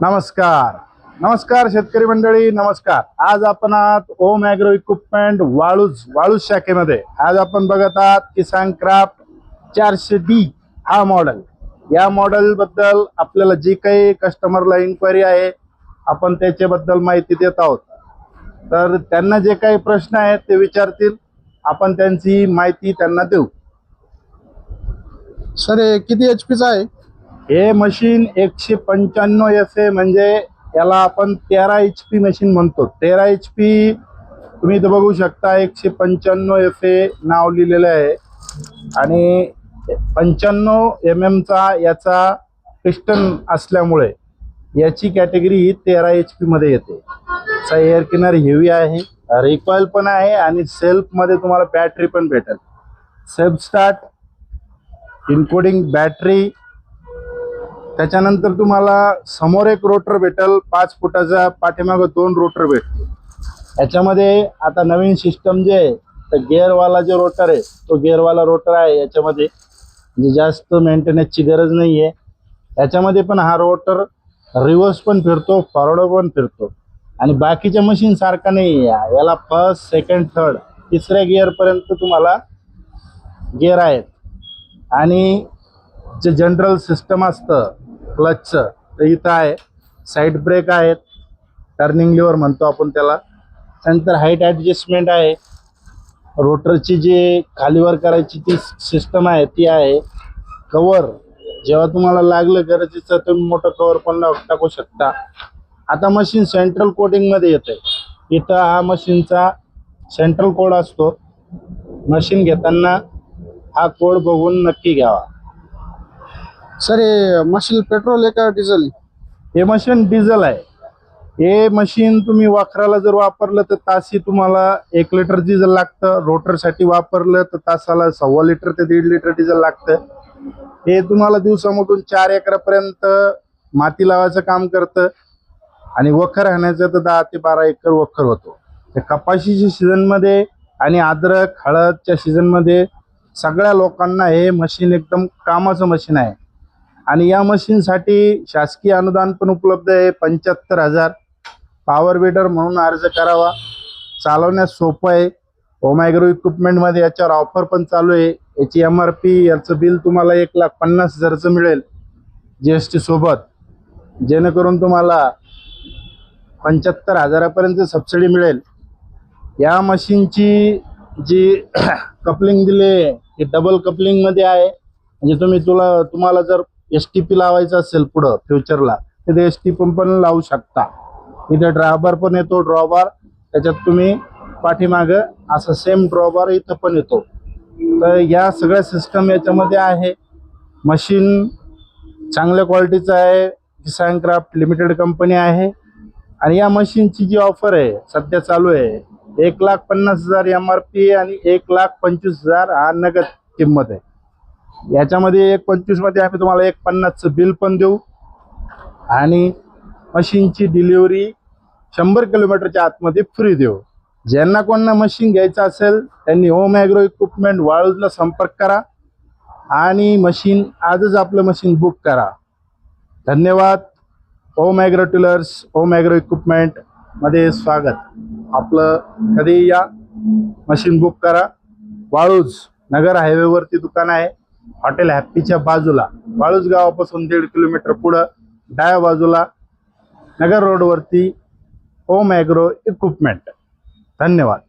नमस्कार नमस्कार शेतकरी मंडळी, नमस्कार। आज आपण आहात ओम ॲग्रो इक्विपमेंट वाळूज शाखेमध्ये। आज आपण बघत आहात किसान क्राफ्ट 400D हा मॉडेल। या मॉडेल बद्दल आपल्याला जी काही कस्टमरला इन्क्वायरी आहे आपण त्याच्याबद्दल माहिती देत आहोत। तर त्यांना जे काही प्रश्न आहेत ते विचारतील, आपण त्यांची माहिती त्यांना देऊ। सर हे किती HP चा आहे? हे मशीन 195 FA म्हणजे याला आपण 13 HP मशीन म्हणतो। 13 HP तुम्ही इथं बघू शकता, 195 FA नाव लिहिलेलं आहे आणि 95 mm चा याचा पिस्टन असल्यामुळे याची कॅटेगरी ही 13 HP मध्ये येते। चा एअर किनर हेवी आहे, रिकॉइल पण आहे आणि सेल्फ मध्ये तुम्हाला बॅटरी पण भेटेल। सेल्फ स्टार्ट, इनकोडिंग बॅटरी, त्याच्यानंतर तुम्हाला समोर एक रोटर भेटेल 5 फुटाचा, पाठीमागे 2 रोटर भेटतील। याच्यामध्ये आता नवीन सिस्टम जे आहे तर गिअरवाला जो रोटर आहे तो गिअरवाला रोटर आहे याच्यामध्ये, म्हणजे जास्त मेंटेनन्सची गरज नाही आहे। याच्यामध्ये पण हा रोटर रिव्हर्स पण फिरतो, फॉरवर्ड पण फिरतो आणि बाकीच्या मशीन सारखा नाही आहे। याला फर्स्ट, सेकंड, थर्ड, तिसऱ्या गिअरपर्यंत तुम्हाला गिअर आहेत आणि जे जनरल सिस्टम असतं क्लचचं ते इथं आहे। साईड ब्रेक आहेत, टर्निंग लिव्हर म्हणतो आपण त्याला। त्यानंतर हाईट ॲडजस्टमेंट आहे, रोटरची जी खालीवर करायची ती सिस्टम आहे ती आहे। कवर जेव्हा तुम्हाला लागलं गरजेचं तुम्ही मोठं कवर पण टाकू शकता। आता मशीन सेंट्रल कोडिंगमध्ये येते। इथं हा मशीनचा सेंट्रल कोड असतो, मशीन घेताना हा कोड बघून नक्की घ्यावा। सर हे मशीन पेट्रोल आहे का डिझेल आहे? हे मशीन डिझेल आहे। हे मशीन तुम्ही वाखराला जर वापरलं तर तासी तुम्हाला 1 लिटर डिझेल लागतं। रोटरसाठी वापरलं तर तासाला 1.25 लिटर ते 1.5 लिटर डिझेल लागतं। हे तुम्हाला दिवसामधून 4 एकरापर्यंत माती लावायचं काम करतं आणि वखर हाणायचं तर 10 ते 12 एकर वखर होतो। ते कपाशीच्या सीझनमध्ये आणि अद्रक हळदच्या सीझनमध्ये सगळ्या लोकांना हे मशीन एकदम कामाचं मशीन आहे। आणि या मशीनसाठी शासकीय अनुदान पण उपलब्ध आहे 75,000। पॉवर वीडर म्हणून अर्ज करावा, चालवण्यास सोपं आहे। ओम ॲग्रो इक्विपमेंटमध्ये याच्यावर ऑफर पण चालू आहे। याची MRP याचं बिल तुम्हाला 1,50,000चं मिळेल GST सोबत, जेणेकरून तुम्हाला 75,000पर्यंत सबसिडी मिळेल। या मशीनची जी कपलिंग दिली आहे ती डबल कपलिंगमध्ये आहे, म्हणजे तुम्हाला जर STP लावायचं असेल पुढं फ्युचरला तर ते STP पण लावू शकता। इथे ड्रॉबार पण येतो, ड्रॉबार त्याच्यात तुम्ही पाठीमागं असं सेम ड्रॉबार इथं पण येतो। तर या सगळ्या सिस्टम याच्यामध्ये आहे। मशीन चांगल्या क्वालिटीचं आहे, किसान क्राफ्ट लिमिटेड कंपनी आहे। आणि या मशीनची जी ऑफर आहे सध्या चालू आहे 1,50,000 MRP आणि 1,25,000 हा नगद किंमत आहे। याच्यामध्ये 1,25 मध्ये आम्ही तुम्हाला 1,50चं बिल पण देऊ आणि मशीनची डिलिव्हरी 100 किलोमीटरच्या आतमध्ये फ्री देऊ। ज्यांना कोणाला मशीन घ्यायचं असेल त्यांनी ओम ॲग्रो इक्विपमेंट वाळूजला संपर्क करा आणि मशीन आजच आपलं मशीन बुक करा। धन्यवाद। ओम ॲग्रो टिलर्स, ओम ॲग्रो इक्विपमेंट मध्ये स्वागत आपलं। कधी या, मशीन बुक करा। वाळूज नगर हायवेवरती दुकान आहे, हॉटेल हॅप्पीच्या बाजूला, वाळूज गावापासून 1.5 किलोमीटर पुढं डाव्या बाजूला नगर रोडवरती ओम ॲग्रो इक्विपमेंट। धन्यवाद।